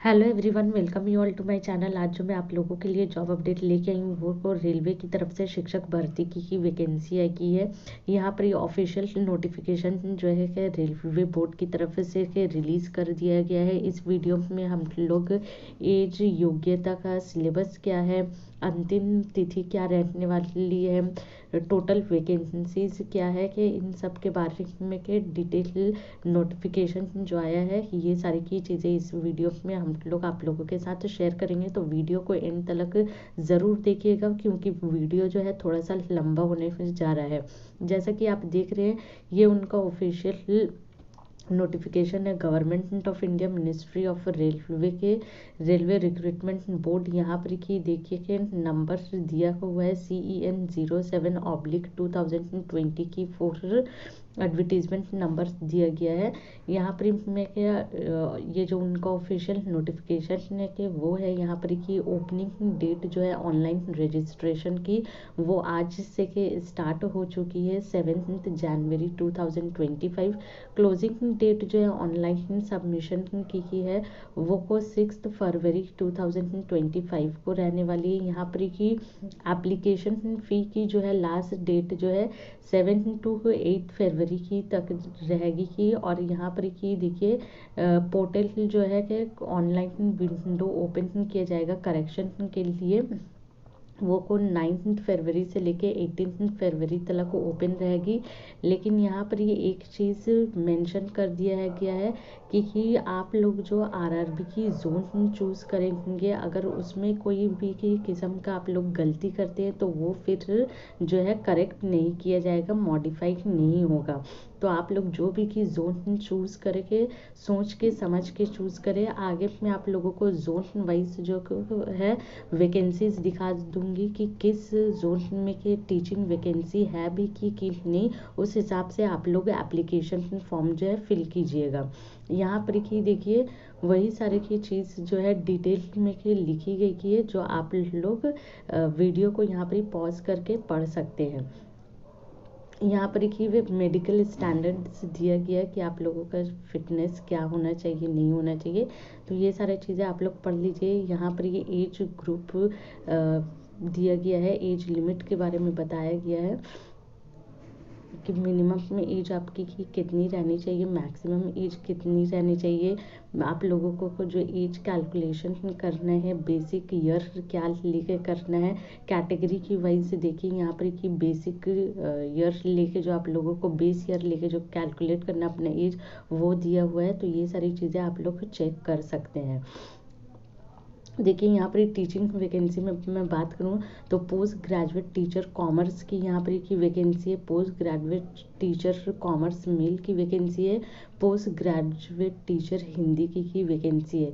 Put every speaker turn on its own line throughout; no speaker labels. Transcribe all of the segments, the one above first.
Hello everyone, welcome you all to my channel. आज जो मैं आप लोगों के लिए जॉब अपडेट लेके आई हूँ वो रेलवे की तरफ से शिक्षक भर्ती की वैकेंसी आई की है। यहाँ पर ये ऑफिशियल नोटिफिकेशन जो है कि रेलवे बोर्ड की तरफ से रिलीज़ कर दिया गया है। इस वीडियो में हम लोग एज, योग्यता का सिलेबस क्या है, अंतिम तिथि क्या रहने वाली है, टोटल वैकेंसीज क्या है, कि इन सब के बारे में के डिटेल नोटिफिकेशन जो आया है, ये सारी की चीज़ें इस वीडियो में हम लोग आप लोगों के साथ शेयर करेंगे। तो वीडियो को एंड तक ज़रूर देखिएगा क्योंकि वीडियो जो है थोड़ा सा लंबा होने जा रहा है। जैसा कि आप देख रहे हैं, ये उनका ऑफिशियल नोटिफिकेशन है government of India, ministry of railway के रेलवे रिक्रूटमेंट बोर्ड। यहाँ पर की देखिए कि नंबर दिया हुआ है CEN07/2020 की फोर एडवर्टीजमेंट नंबर दिया गया है। यहाँ पर मैं क्या ये जो उनका ऑफिशियल नोटिफिकेशन है कि वो है, यहाँ पर की ओपनिंग डेट जो है ऑनलाइन रजिस्ट्रेशन की वो आज से के स्टार्ट हो चुकी है 7 जनवरी 2025। क्लोजिंग डेट जो है ऑनलाइन सबमिशन की है वो को 6 फरवरी 2025 को रहने वाली है। यहाँ पर की एप्लीकेशन फ़ी की जो है लास्ट डेट जो है 7 to 8 फरवरी की तक रहेगी की। और यहाँ पर की देखिए पोर्टल जो है कि ऑनलाइन विंडो ओपन किया जाएगा करेक्शन के लिए, वो को 9 फरवरी से लेके 18 फरवरी तक ओपन रहेगी। लेकिन यहाँ पर ये एक चीज़ मेंशन कर दिया है गया है कि आप लोग जो आरआरबी की जोन चूज़ करेंगे, अगर उसमें कोई भी की किस्म का आप लोग गलती करते हैं तो वो फिर जो है करेक्ट नहीं किया जाएगा, मॉडिफाइड नहीं होगा। तो आप लोग जो भी की जोन चूज़ करके सोच के समझ के चूज़ करें। आगे मैं आप लोगों को जोन वाइज जो है वैकेंसीज दिखा दूंगी कि किस जोन में के टीचिंग वैकेंसी है भी कि नहीं, उस हिसाब से आप लोग एप्लीकेशन फॉर्म जो है फिल कीजिएगा। यहाँ पर की देखिए वही सारी की चीज़ जो है डिटेल में के लिखी गई की है, जो आप लोग वीडियो को यहाँ पर पॉज करके पढ़ सकते हैं। यहाँ पर कि वे मेडिकल स्टैंडर्ड्स दिया गया है कि आप लोगों का फिटनेस क्या होना चाहिए, नहीं होना चाहिए। तो ये सारी चीज़ें आप लोग पढ़ लीजिए। यहाँ पर ये एज ग्रुप दिया गया है, एज लिमिट के बारे में बताया गया है कि मिनिमम में एज आपकी की कितनी रहनी चाहिए, मैक्सिमम एज कितनी रहनी चाहिए। आप लोगों को जो एज कैलकुलेशन करना है, बेसिक ईयर क्या लेके करना है, कैटेगरी की वाइज देखिए यहाँ पर कि बेसिक ईयर लेके जो आप लोगों को बेस ईयर लेके जो कैलकुलेट करना अपना एज वो दिया हुआ है। तो ये सारी चीज़ें आप लोग चेक कर सकते हैं। देखिए यहाँ पर टीचिंग वैकेंसी में मैं बात करूँ तो पोस्ट ग्रेजुएट टीचर कॉमर्स की यहाँ पर की वैकेंसी है। Post graduate teacher commerce mail की वैकेंसी है। पोस्ट ग्रेजुएट टीचर हिंदी की वैकेंसी है।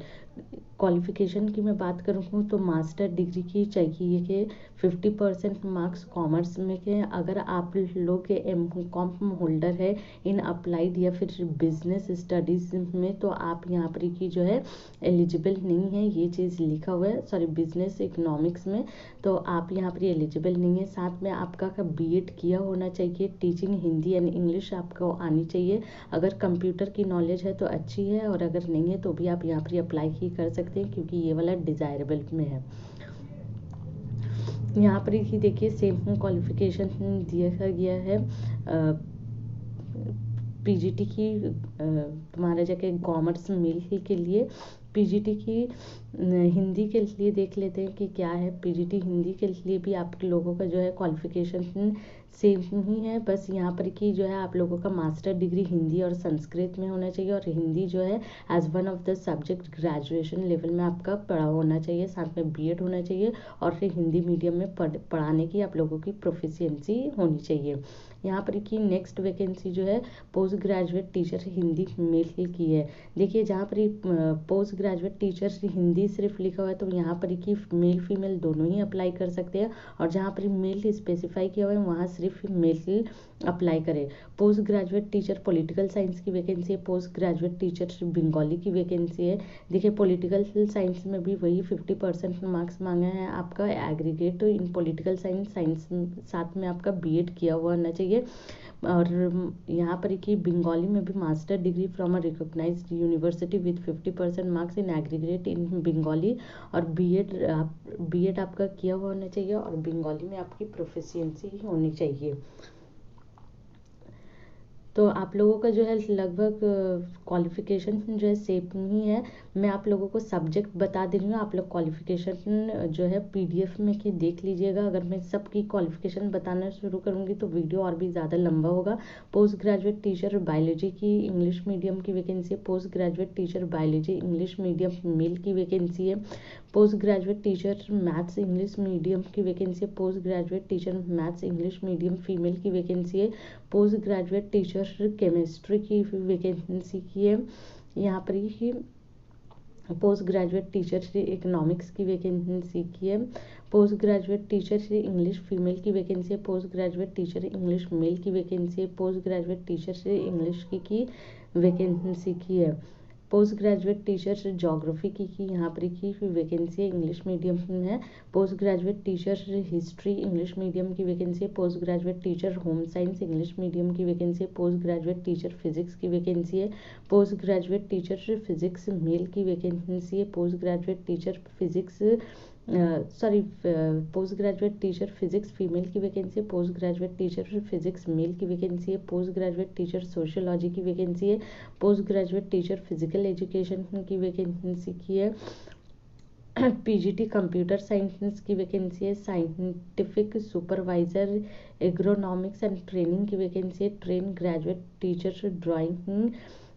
क्वालिफिकेशन की मैं बात करूँ तो मास्टर डिग्री की चाहिए कि 50% मार्क्स कॉमर्स में के। अगर आप लोग MCOM होल्डर है इन अप्लाइड या फिर बिजनेस स्टडीज़ में तो आप यहाँ पर की जो है एलिजिबल नहीं है, ये चीज़ लिखा हुआ है। सॉरी, बिजनेस इकोनॉमिक्स में तो आप यहाँ पर एलिजिबल नहीं है। साथ में आपका BEd किया होना चाहिए। टीचिंग हिंदी एंड इंग्लिश आपको आनी चाहिए। अगर कंप्यूटर की नॉलेज है तो अच्छी है, और अगर नहीं है तो भी आप यहाँ पर अप्लाई ही कर सकते हैं क्योंकि ये वाला डिज़ायरेबल में है। यहाँ पर ही देखिए सेम क्वालिफिकेशन दिया गया है। PGT की तुम्हारे जगह कॉमर्स मेल के लिए PGT की हिंदी के लिए देख लेते हैं कि क्या है। PGT हिंदी के लिए भी आप लोगों का जो है क्वालिफिकेशन सेम ही है, बस यहाँ पर की जो है आप लोगों का मास्टर डिग्री हिंदी और संस्कृत में होना चाहिए, और हिंदी जो है as one of the subject graduation level में आपका पढ़ा होना चाहिए। साथ में BEd होना चाहिए, और फिर हिंदी मीडियम में पढ़ाने की आप लोगों की प्रोफिशिएंसी होनी चाहिए। यहाँ पर की नेक्स्ट वैकेंसी जो है post graduate teacher Hindi male की है। देखिए जहाँ पर पोस्ट ग्रेजुएट टीचर हिंदी सिर्फ लिखा हुआ है तो यहाँ पर कि मेल फीमेल दोनों ही अप्लाई कर सकते हैं, और जहाँ पर मेल स्पेसिफाई किया हुआ है वहाँ सिर्फ मेल अप्लाई करें। Post graduate teacher political science की वैकेंसी है, पोस्ट ग्रेजुएट टीचर बंगाली की वैकेंसी है। देखिए पॉलिटिकल साइंस में भी वही 50% मार्क्स मांगे हैं आपका एग्रीगेट इन पॉलिटिकल साइंस साथ में आपका बीएड किया हुआ होना चाहिए। और यहाँ पर कि बंगाली में भी master degree from a recognized university with 50% marks in aggregate in Bengali, और बीएड आपका किया हुआ होना चाहिए और बंगाली में आपकी प्रोफिशिएंसी होनी चाहिए। तो आप लोगों का जो है लगभग क्वालिफिकेशन जो है सेम ही है। मैं आप लोगों को सब्जेक्ट बता दे रही हूँ, आप लोग क्वालिफिकेशन जो है पीडीएफ में कि देख लीजिएगा। अगर मैं सबकी क्वालिफिकेशन बताना शुरू करूँगी तो वीडियो और भी ज़्यादा लंबा होगा। पोस्ट ग्रेजुएट टीचर बायोलॉजी की इंग्लिश मीडियम की वैकेंसी है, post graduate teacher biology English medium male की वैकेंसी है। Post graduate teacher maths English medium की वैकेंसी है, post graduate teacher maths English medium female की वैकेंसी है। पोस्ट ग्रेजुएट टीचर केमिस्ट्री की वैकेंसी की है। यहाँ पर ही पोस्ट ग्रेजुएट टीचर इकोनॉमिक्स की वैकेंसी की है। Post graduate teacher English female की वैकेंसी है, post graduate teacher English male की वैकेंसी है। पोस्ट ग्रेजुएट टीचर इंग्लिश की वैकेंसी की है। पोस्ट ग्रेजुएट टीचर ज्योग्राफी की यहाँ पर की वैकेंसी है, इंग्लिश मीडियम में है। Post graduate teacher history English medium की वैकेंसी है। Post graduate teacher home science English medium की वैकेंसी है। पोस्ट ग्रेजुएट टीचर फिजिक्स की वैकेंसी है। Post graduate teacher physics male की वैकेंसी है। Post graduate teacher physics post graduate teacher physics female की vacancy है। Post graduate teacher physics male की vacancy है। पोस्ट ग्रेजुएट टीचर सोशियोलॉजी की vacancy है। Post graduate teacher physical education की vacancy की है। पीजीटी कंप्यूटर साइंस की वैकेंसी है। Scientific supervisor agronomics and training की वैकेंसी है। Train graduate teacher drawing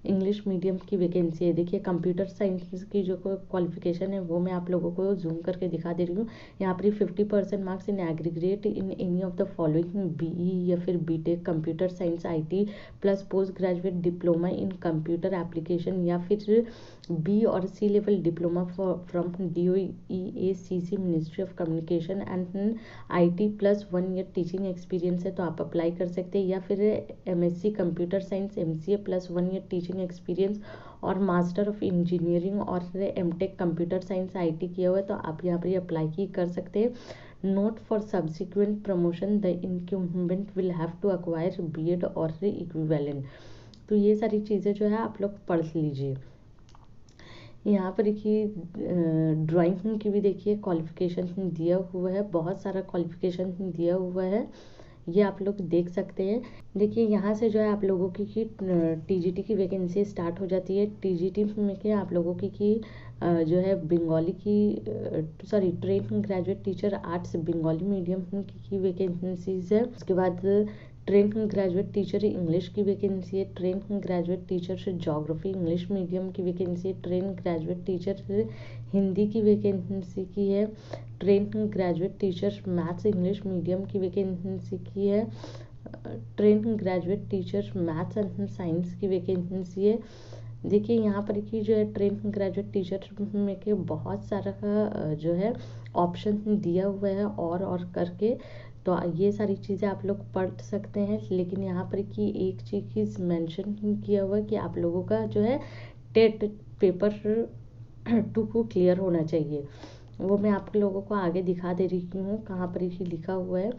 English medium की वैकेंसी है। देखिए कंप्यूटर साइंस की जो क्वालिफिकेशन है वो मैं आप लोगों को जूम करके दिखा दे रही हूँ। यहाँ पर 50% marks in aggregate in any of the following BE या फिर BTech computer science IT plus post graduate diploma in computer application या फिर बी और C level diploma from DOEACC ministry of communication and IT plus 1 year teaching experience है तो आप apply कर सकते हैं। या फिर MSc computer science MCA plus 1 year teaching experience और मास्टर ऑफ इंजीनियरिंग और MTech कंप्यूटर साइंस IT किया हुआ है तो आप यहाँ पर अप्लाई की कर सकते हैं। Note for subsequent promotion the incumbent will have to acquire BEd और इक्विवेलेंट। तो ये सारी चीज़ें जो है आप लोग पढ़ लीजिए। यहाँ पर देखिए ड्राइंग की भी देखिए क्वालिफिकेशन दिया हुआ है, बहुत सारा क्वालिफिकेशन दिया हुआ है, ये आप लोग देख सकते हैं। देखिए यहाँ से जो है आप लोगों की TGT की वैकेंसी स्टार्ट हो जाती है। TGT में क्या आप लोगों की जो है बंगाली की train graduate teacher arts Bengali medium की वैकेंसीज है। उसके बाद ट्रेन ग्रेजुएट टीचर इंग्लिश की वैकेंसी है। Train graduate teacher geography English medium की वैकेंसी है। ट्रेन ग्रेजुएट टीचर हिंदी की वैकेंसी की है। Train graduate teacher maths English medium की वैकेंसी की है। Train graduate teacher maths and science की वैकेंसी है। देखिए यहाँ पर की जो है ट्रेन ग्रेजुएट टीचर में के बहुत सारा का जो है ऑप्शन दिया हुआ है और करके, तो ये सारी चीज़ें आप लोग पढ़ सकते हैं। लेकिन यहाँ पर की एक चीज़ मेंशन किया हुआ है कि आप लोगों का जो है टेट पेपर 2 को क्लियर होना चाहिए, वो मैं आप लोगों को आगे दिखा दे रही हूँ कहाँ पर ही लिखा हुआ है।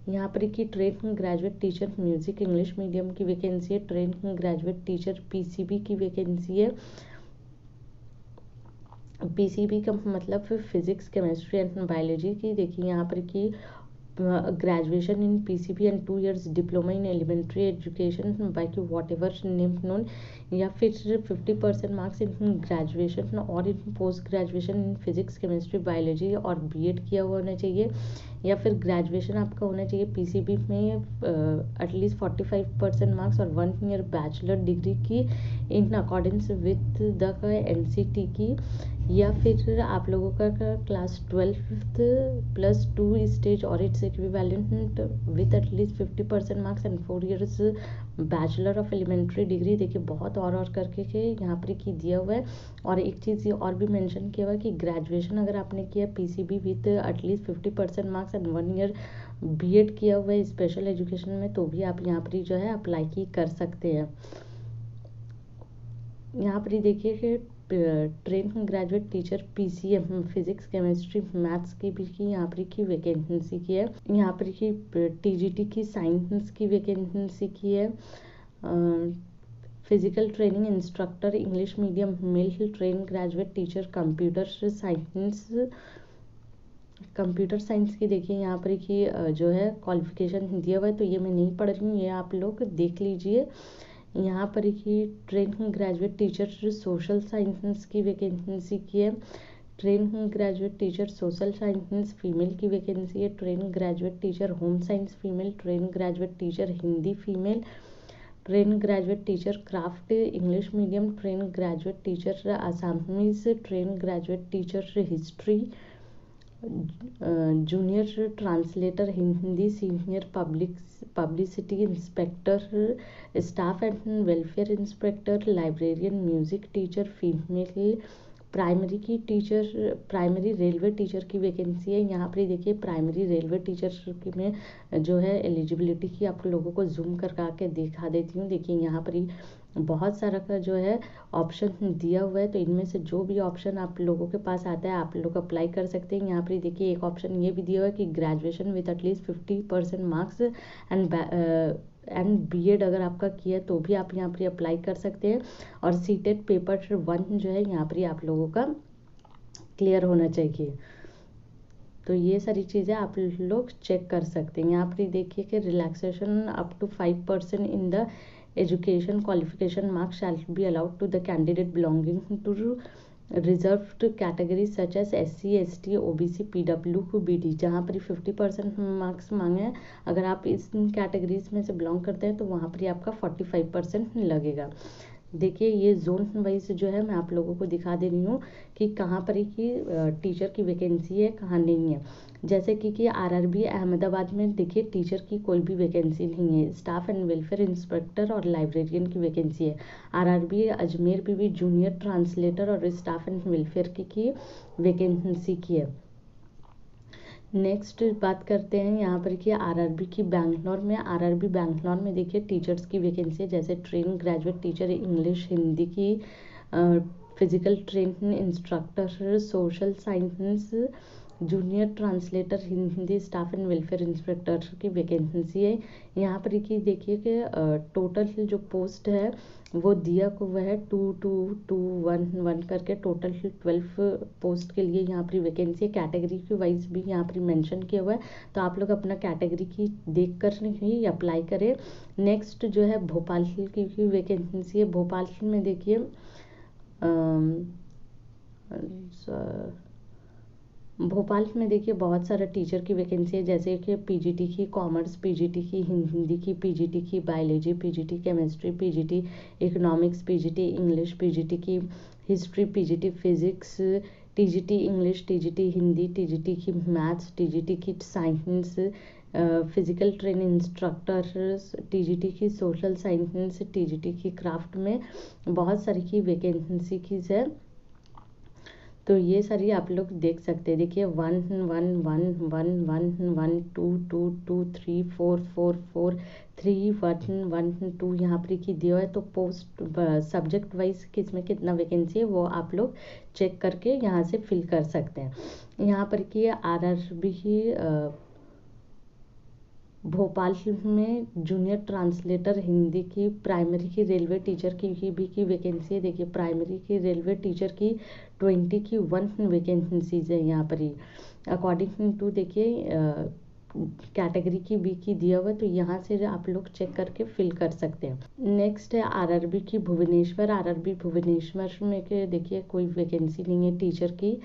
यहाँ पर की train graduate teacher music English medium की वैकेंसी है। ट्रेन ग्रेजुएट टीचर PCB की वैकेंसी है। PCB का मतलब फिजिक्स केमिस्ट्री एंड बायोलॉजी की। देखिए यहाँ पर की graduation in PCB and 2 years diploma in elementary education by की वॉट एवर नेम नोन, या फिर 50% मार्क्स इन ग्रेजुएशन और in post graduation in physics chemistry biology और BEd किया हुआ होना चाहिए। या फिर ग्रेजुएशन आपका होना चाहिए PCB में एटलीस्ट 45% मार्क्स और 1 year बैचलर डिग्री की in accordance with the NCT की। या फिर आप लोगों का क्लास 12th प्लस 2 स्टेज और it's equivalent with at least 50% marks and 4 years bachelor of elementary degree. देखिए बहुत और करके के यहाँ पर की दिया हुआ है। और एक चीज़ ये और भी मेंशन किया हुआ है कि ग्रेजुएशन अगर आपने किया PCB with at least 50% marks and 1 year BEd किया हुआ है स्पेशल एजुकेशन में तो भी आप यहाँ पर जो है अप्लाई की कर सकते हैं। यहाँ पर ही देखिए कि train graduate teacher PCM physics chemistry maths की भी की यहाँ पर की वैकेंसी की है। यहाँ पर की टीजीटी की साइंस की वैकेंसी की है। Physical training instructor English medium male trained graduate teacher computer science की देखिए यहाँ पर की जो है क्वालिफिकेशन दिया हुआ है, तो ये मैं नहीं पढ़ रही हूँ, ये आप लोग देख लीजिए। यहाँ पर ही train graduate teacher social science की वैकेंसी की है। Train graduate teacher social science female की वैकेंसी है। Train graduate teacher home science female. Train graduate teacher Hindi female. Train graduate teacher craft English medium. Train graduate teacher Assamese. Train graduate teacher history. Junior translator Hindi. Senior publicity inspector. Staff and welfare inspector. Librarian music teacher female. Primary की teacher primary railway teacher की vacancy है। यहाँ पर देखिए primary railway teacher की में जो है एलिजिबिलिटी की आप लोगों को जूम करके दिखा देती हूँ। देखिए यहाँ पर ही बहुत सारा का जो है ऑप्शन दिया हुआ है, तो इनमें से जो भी ऑप्शन आप लोगों के पास आता है आप लोग अप्लाई कर सकते हैं। यहाँ पर देखिए एक ऑप्शन ये भी दिया हुआ है कि graduation with at least 50% marks and BEd अगर आपका किया तो भी आप यहाँ पर अप्लाई कर सकते हैं। और सीटेट पेपर 1 जो है यहाँ पर आप लोगों का क्लियर होना चाहिए। तो ये सारी चीज़ें आप लोग चेक कर सकते हैं। यहाँ पर देखिए कि relaxation up to 5% in the education qualification marks shall be allowed to the candidate belonging to reserved categories such as SC, ST, OBC, PWBD। जहाँ पर 50% मार्क्स मांगे हैं, अगर आप इस कैटेगरीज में से बिलोंग करते हैं तो वहाँ पर आपका 45% लगेगा। देखिए ये जोन वाइज जो है मैं आप लोगों को दिखा दे रही हूँ कि कहाँ पर की टीचर की वैकेंसी है, कहाँ नहीं है। जैसे कि आरआरबी अहमदाबाद में देखिए टीचर की कोई भी वैकेंसी नहीं है। स्टाफ एंड वेलफेयर इंस्पेक्टर और लाइब्रेरियन की वैकेंसी है। आरआरबी अजमेर में भी जूनियर ट्रांसलेटर और स्टाफ एंड वेलफेयर की वैकेंसी की है। नेक्स्ट बात करते हैं यहाँ पर कि आरआरबी की बैंगलोर में देखिए टीचर्स की वैकेंसी है। जैसे train graduate teacher English Hindi की, physical training instructor social science, junior translator Hindi, staff and welfare inspector की वैकेंसी है। यहाँ पर की देखिए कि टोटल जो पोस्ट है वो दिया हुआ है 2221 करके टोटल 12 पोस्ट के लिए यहाँ पर वैकेंसी है। कैटेगरी के वाइज भी यहाँ पर मेंशन किया हुआ है, तो आप लोग अपना कैटेगरी की देख कर ही अप्लाई करें। नेक्स्ट जो है भोपाल की वैकेंसी है। भोपाल में देखिए भोपाल में देखिए बहुत सारा टीचर की वैकेंसी है। जैसे कि पीजीटी की कॉमर्स, पीजीटी की हिंदी की, पीजीटी की biology, PGT chemistry, PGT economics, PGT English, PGT की history, PGT physics, TGT English, TGT Hindi, TGT की मैथ्स, टीजीटी की science, physical training instructor, TGT की सोशल साइंस, टीजीटी की क्राफ्ट में बहुत सारी की वैकेंसी की है। तो ये सारी आप लोग देख सकते हैं। देखिए 1 1 1 1 1 1 2 2 2 3 4 4 4 3 1 1 2 यहाँ पर की दिया है। तो पोस्ट सब्जेक्ट वाइज किसमें कितना वैकेंसी है वो आप लोग चेक करके यहाँ से फिल कर सकते हैं। यहाँ पर की आरआरबी की भोपाल में जूनियर ट्रांसलेटर हिंदी की, प्राइमरी की रेलवे टीचर की भी की वैकेंसी है। देखिए प्राइमरी की रेलवे टीचर की 20 की 1 वैकेंसीज है यहाँ पर ही अकॉर्डिंग टू देखिए कैटेगरी की बी की दिया हुआ, तो यहाँ से आप लोग चेक करके फिल कर सकते हैं। नेक्स्ट है आरआरबी की भुवनेश्वर। आरआरबी भुवनेश्वर में के देखिए कोई वैकेंसी नहीं है टीचर की।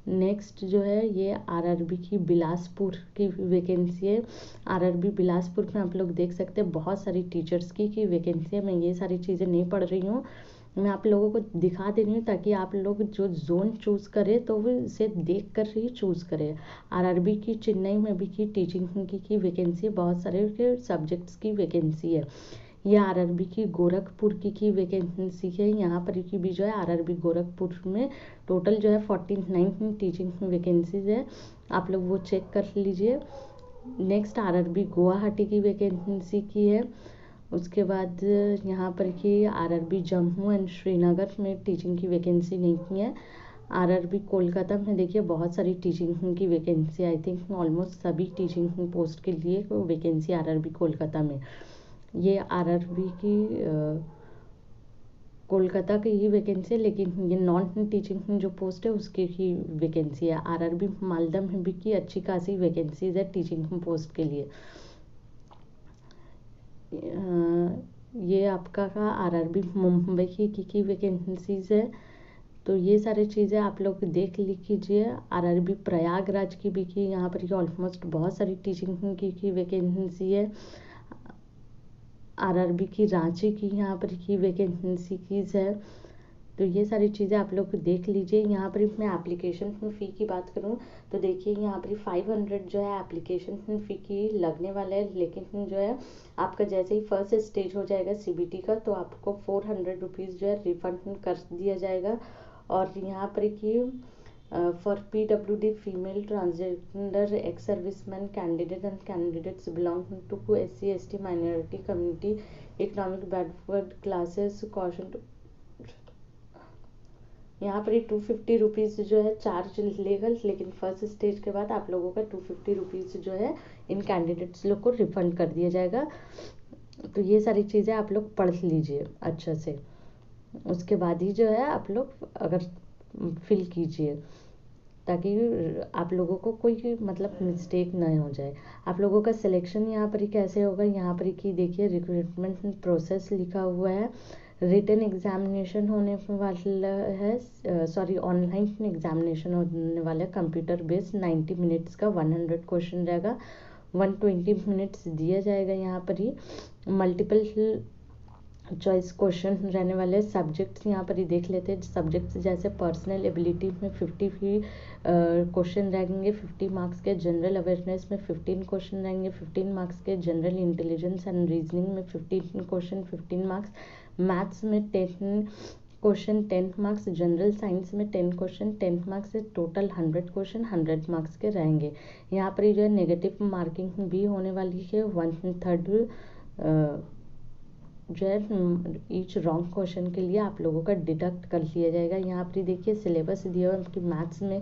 नेक्स्ट जो है ये आरआरबी की बिलासपुर की वैकेंसी है। आरआरबी बिलासपुर में आप लोग देख सकते हैं बहुत सारी टीचर्स की वैकेंसी है। मैं ये सारी चीज़ें नहीं पढ़ रही हूँ, मैं आप लोगों को दिखा दे रही हूँ ताकि आप लोग जो जोन चूज़ करें तो वो इसे देख कर ही चूज़ करें। आरआरबी की चेन्नई में भी की टीचिंग की वैकेंसी है, बहुत सारे सब्जेक्ट्स की वैकेंसी है। ये आरआरबी की गोरखपुर की वैकेंसी है। यहाँ पर की भी जो है आरआरबी गोरखपुर में टोटल जो है 49 टीचिंग वैकेंसीज है। आप लोग वो चेक कर लीजिए। नेक्स्ट आरआरबी गुवाहाटी की वैकेंसी की है। उसके बाद यहाँ पर कि आरआरबी जम्मू एंड श्रीनगर में टीचिंग की वैकेंसी नहीं की है। आरआरबी कोलकाता में देखिए बहुत सारी टीचिंग की वैकेंसी, आई थिंक ऑलमोस्ट सभी टीचिंग पोस्ट के लिए वैकेंसी आरआरबी कोलकाता में। ये आरआरबी की कोलकाता की ही वैकेंसी है, लेकिन ये नॉन टीचिंग जो पोस्ट है उसकी ही वैकेंसी है। आरआरबी मालदा में भी की अच्छी खासी वैकेंसीज है टीचिंग पोस्ट के लिए। ये आपका का आरआरबी मुंबई की वैकेंसीज है। तो ये सारी चीज़ें आप लोग देख लीजिए। आरआरबी प्रयागराज की भी की, यहाँ पर ऑलमोस्ट बहुत सारी टीचिंग की वैकेंसी है। आरआरबी की रांची की यहाँ पर की वैकेंसी कीज है। तो ये सारी चीज़ें आप लोग देख लीजिए। यहाँ पर मैं एप्लीकेशन फ़ी की बात करूँ तो देखिए यहाँ पर 500 जो है एप्लीकेशन फ़ी की लगने वाला है, लेकिन जो है आपका जैसे ही फर्स्ट स्टेज हो जाएगा सीबीटी का तो आपको 400 रुपीज़ जो है रिफंड कर दिया जाएगा। और यहाँ पर कि for PWD female transgender ex serviceman candidate and candidates belong to SC ST minority community economic backward classes caution, यहाँ पर 250 रुपीज़ जो है चार्ज लेगा, लेकिन फर्स्ट स्टेज के बाद आप लोगों का 250 रुपीज़ जो है इन कैंडिडेट्स लोग को रिफंड कर दिया जाएगा। तो ये सारी चीज़ें आप लोग पढ़ लीजिए अच्छा से, उसके बाद ही जो है आप लोग अगर फिल कीजिए, ताकि आप लोगों को कोई मतलब मिस्टेक ना हो जाए। आप लोगों का सिलेक्शन यहाँ पर ही कैसे होगा, यहाँ पर ही देखिए रिक्रूटमेंट प्रोसेस लिखा हुआ है। रिटन एग्जामिनेशन होने वाला है, सॉरी ऑनलाइन एग्जामिनेशन होने वाला है कंप्यूटर बेस्ड 90 मिनट्स का 100 क्वेश्चन रहेगा। 120 मिनट्स दिया जाएगा। यहाँ पर ही मल्टीपल चॉइस क्वेश्चन रहने वाले। सब्जेक्ट्स यहाँ पर ही देख लेते हैं। सब्जेक्ट्स जैसे पर्सनल एबिलिटी में 50 क्वेश्चन रहेंगे 50 मार्क्स के। जनरल अवेयरनेस में 15 क्वेश्चन रहेंगे 15 मार्क्स के। जनरल इंटेलिजेंस एंड रीजनिंग में 15 क्वेश्चन 15 मार्क्स। मैथ्स में 10 क्वेश्चन 10 मार्क्स। जनरल साइंस में 10 क्वेश्चन 10 मार्क्स से टोटल 100 क्वेश्चन 100 मार्क्स के रहेंगे। यहाँ पर जो है नेगेटिव मार्किंग भी होने वाली है। 1/3 जो है ईच रॉन्ग क्वेश्चन के लिए आप लोगों का डिडक्ट कर लिया जाएगा। यहाँ पर देखिए सिलेबस दिया हुआ है कि मैथ्स में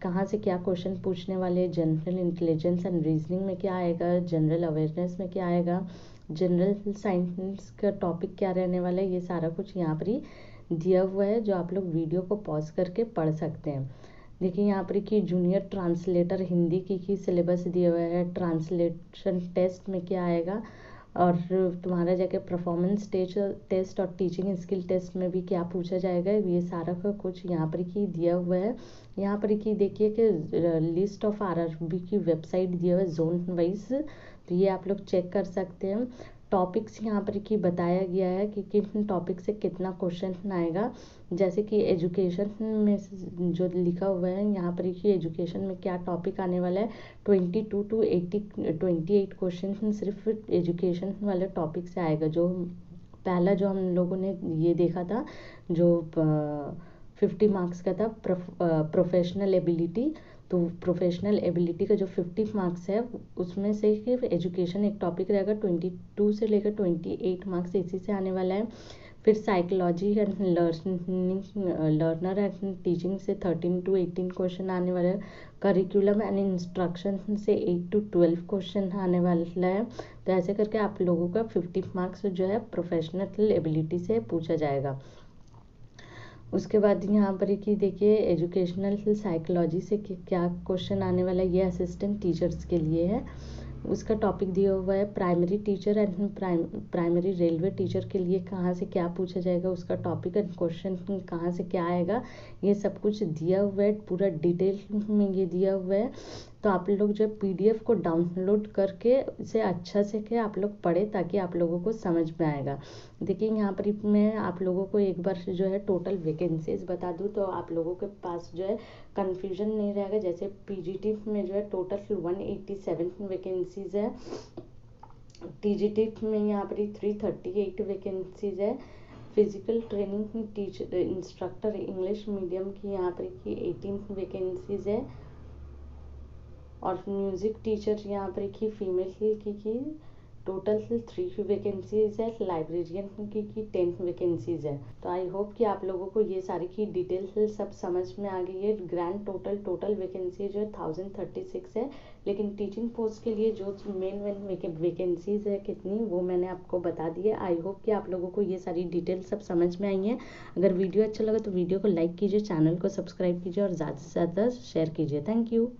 कहाँ से क्या क्वेश्चन पूछने वाले, जनरल इंटेलिजेंस एंड रीजनिंग में क्या आएगा, जनरल अवेयरनेस में क्या आएगा, जनरल साइंस का टॉपिक क्या रहने वाला है, ये सारा कुछ यहाँ पर ही दिया हुआ है, जो आप लोग वीडियो को पॉज करके पढ़ सकते हैं। देखिए यहाँ पर कि जूनियर ट्रांसलेटर हिंदी की सिलेबस दिया हुआ है। ट्रांसलेशन टेस्ट में क्या आएगा, और तुम्हारा जाके परफॉर्मेंस टेस्ट और टीचिंग स्किल टेस्ट में भी क्या पूछा जाएगा, ये सारा का कुछ यहाँ पर की दिया हुआ है। यहाँ पर की देखिए कि लिस्ट ऑफ आरआरबी की वेबसाइट दिया हुआ है जोन वाइज, तो ये आप लोग चेक कर सकते हैं। टॉपिक्स यहाँ पर की बताया गया है कि किन टॉपिक से कितना क्वेश्चन आएगा। जैसे कि एजुकेशन में जो लिखा हुआ है यहाँ पर कि एजुकेशन में क्या टॉपिक आने वाला है, 22 to 28 क्वेश्चन सिर्फ एजुकेशन वाले टॉपिक से आएगा। जो पहला जो हम लोगों ने ये देखा था जो 50 मार्क्स का था प्रोफेशनल एबिलिटी, तो प्रोफेशनल एबिलिटी का जो 50 मार्क्स है उसमें से एजुकेशन एक टॉपिक रहेगा। 22 से लेकर 28 मार्क्स इसी से आने वाला है। फिर psychology and learner and teaching से 13 to 18 क्वेश्चन आने वाला है। करिकुलम एंड इंस्ट्रक्शन से 8 to 12 क्वेश्चन आने वाला है। तो ऐसे करके आप लोगों का 50 मार्क्स जो है प्रोफेशनल एबिलिटी से पूछा जाएगा। उसके बाद यहाँ पर कि देखिए एजुकेशनल साइकोलॉजी से क्या क्वेश्चन आने वाला है, ये असिस्टेंट टीचर्स के लिए है। उसका टॉपिक दिया हुआ है। Primary teacher and primary railway teacher के लिए कहाँ से क्या पूछा जाएगा, उसका टॉपिक एंड क्वेश्चन कहाँ से क्या आएगा, ये सब कुछ दिया हुआ है। पूरा डिटेल में ये दिया हुआ है। तो आप लोग जो PDF को डाउनलोड करके इसे अच्छा से के आप लोग पढ़े, ताकि आप लोगों को समझ में आएगा। देखिए यहाँ पर मैं आप लोगों को एक बार जो है टोटल वैकेंसीज बता दूँ, तो आप लोगों के पास जो है कन्फ्यूजन नहीं रहेगा। जैसे PGT में जो है टोटल 187 वैकेंसीज है। TGT में यहाँ पर 338 वैकेंसीज है। Physical training teacher instructor English medium की यहाँ पर 18 वैकेंसीज है। और म्यूज़िक टीचर यहाँ पर एक ही फीमेल की टोटल 3 वैकेंसीज है। लाइब्रेरियन की 10 वैकेंसीज है। तो आई होप कि आप लोगों को ये सारी की डिटेल्स सब समझ में आ गई है। ग्रैंड टोटल वैकेंसी जो है 1036 है, लेकिन टीचिंग पोस्ट के लिए जो मेन वैकेंसीज है कितनी, वो मैंने आपको बता दी है। आई होप कि आप लोगों को ये सारी डिटेल्स सब समझ में आई हैं। अगर वीडियो अच्छा लगा तो वीडियो को लाइक कीजिए, चैनल को सब्सक्राइब कीजिए और ज़्यादा से ज़्यादा शेयर कीजिए। Thank you.